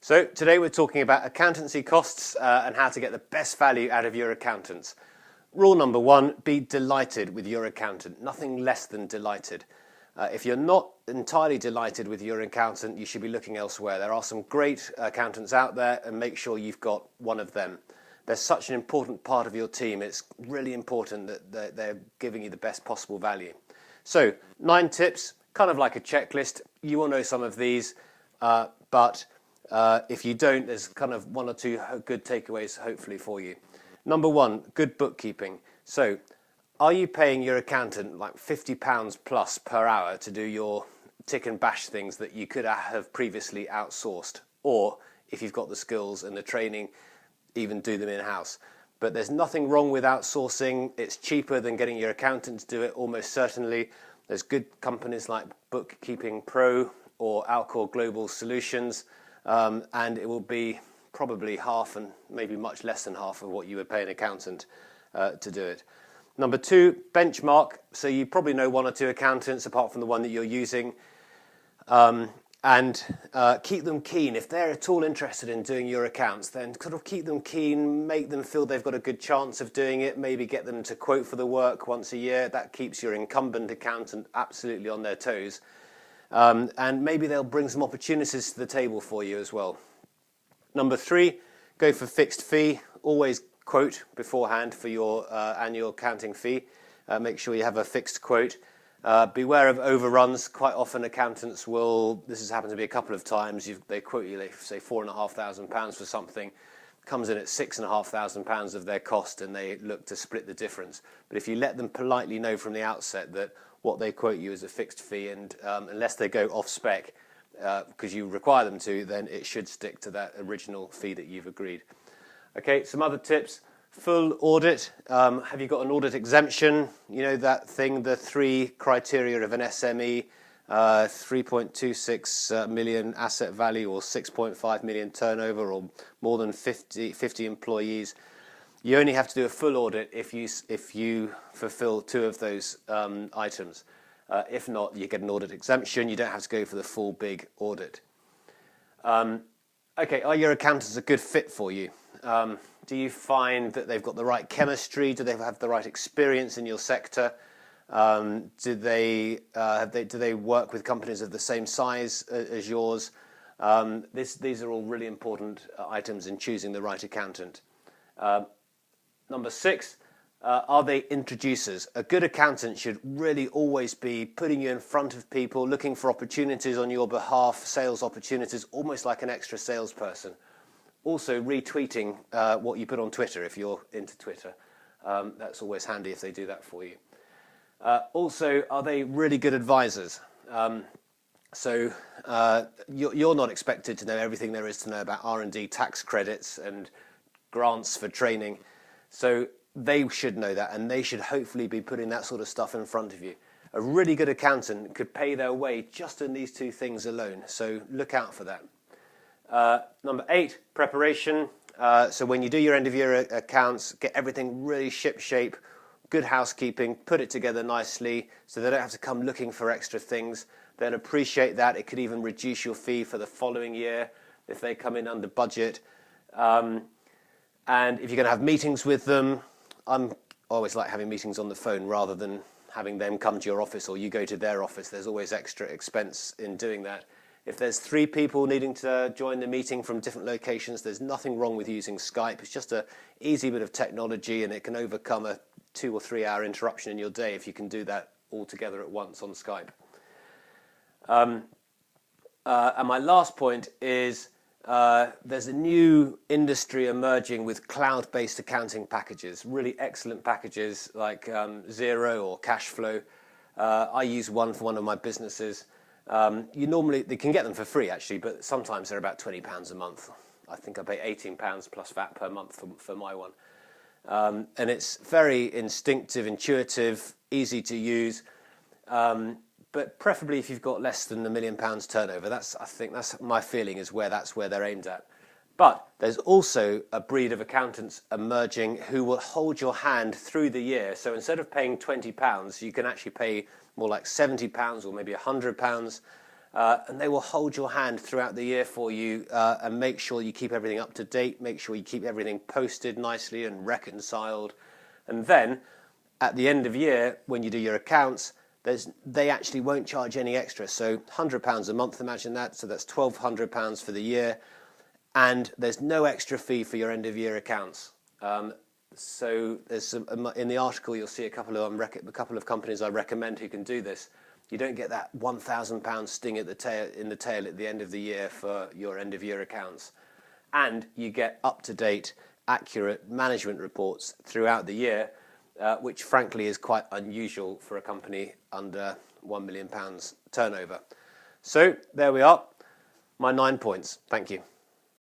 So today we're talking about accountancy costs and how to get the best value out of your accountants. Rule number one, be delighted with your accountant, nothing less than delighted. If you're not entirely delighted with your accountant, you should be looking elsewhere. There are some great accountants out there, and make sure you've got one of them. They're such an important part of your team. It's really important that they're giving you the best possible value. So 9 tips, kind of like a checklist. You will know some of these, but if you don't, there's kind of 1 or 2 good takeaways hopefully for you. Number 1, good bookkeeping. So are you paying your accountant like £50 plus per hour to do your tick and bash things that you could have previously outsourced? Or if you've got the skills and the training, even do them in-house. But there's nothing wrong with outsourcing. It's cheaper than getting your accountant to do it, almost certainly. There's good companies like Bookkeeping Pro or Alcor Global Solutions, and it will be probably half and maybe much less than half of what you would pay an accountant to do it. Number 2, benchmark. So you probably know 1 or 2 accountants apart from the one that you're using, and keep them keen. If they're at all interested in doing your accounts, then sort of keep them keen, make them feel they've got a good chance of doing it, maybe get them to quote for the work once a year. That keeps your incumbent accountant absolutely on their toes. And maybe they'll bring some opportunities to the table for you as well. Number 3, go for fixed fee. Always quote beforehand for your annual accounting fee. Make sure you have a fixed quote. Beware of overruns. Quite often accountants will, this has happened to me a couple of times, they quote you, they say £4,500 for something, comes in at £6,500 of their cost, and they look to split the difference. But if you let them politely know from the outset that what they quote you is a fixed fee, and unless they go off spec, because you require them to, then it should stick to that original fee that you've agreed. Okay, some other tips. Full audit. Have you got an audit exemption? You know that thing, the 3 criteria of an SME, 3.26 million asset value or 6.5 million turnover or more than 50 employees. You only have to do a full audit if you fulfill 2 of those items. If not, you get an audit exemption. You don't have to go for the full big audit. Okay, are your accountants a good fit for you? Do you find that they've got the right chemistry? Do they have the right experience in your sector? Do they work with companies of the same size as yours? These are all really important items in choosing the right accountant. Number 6, are they introducers? A good accountant should really always be putting you in front of people, looking for opportunities on your behalf, sales opportunities, almost like an extra salesperson. Also retweeting what you put on Twitter if you're into Twitter. That's always handy if they do that for you. Also, are they really good advisors? So you're not expected to know everything there is to know about R&D tax credits and grants for training. So they should know that, and they should hopefully be putting that sort of stuff in front of you. A really good accountant could pay their way just in these 2 things alone, so look out for that. Number 8, preparation. So when you do your end of year accounts, get everything really ship-shape, good housekeeping, put it together nicely so they don't have to come looking for extra things. They'll appreciate that. It could even reduce your fee for the following year if they come in under budget. And if you're going to have meetings with them, I'm always like having meetings on the phone rather than having them come to your office or you go to their office. There's always extra expense in doing that. If there's 3 people needing to join the meeting from different locations, there's nothing wrong with using Skype. It's just an easy bit of technology, and it can overcome a 2 or 3 hour interruption in your day if you can do that all together at once on Skype. And my last point is there's a new industry emerging with cloud-based accounting packages, really excellent packages like Xero or Cashflow. I use one for one of my businesses. They can get them for free actually, but sometimes they're about £20 a month. I think I pay £18 plus VAT per month for my one. And it's very instinctive, intuitive, easy to use. But preferably if you've got less than £1 million turnover. I think that's my feeling is that's where they're aimed at. But there's also a breed of accountants emerging who will hold your hand through the year. So instead of paying £20, you can actually pay more like £70 or maybe £100. and they will hold your hand throughout the year for you and make sure you keep everything up to date, make sure you keep everything posted nicely and reconciled. And then at the end of year, when you do your accounts, they actually won't charge any extra. So £100 a month, imagine that. So that's £1,200 for the year. And there's no extra fee for your end of year accounts. So there's in the article you'll see a couple of companies I recommend who can do this. You don't get that £1,000 sting in the tail at the end of the year for your end of year accounts, and you get up to date, accurate management reports throughout the year, which frankly is quite unusual for a company under £1 million turnover. So there we are, my 9 points. Thank you.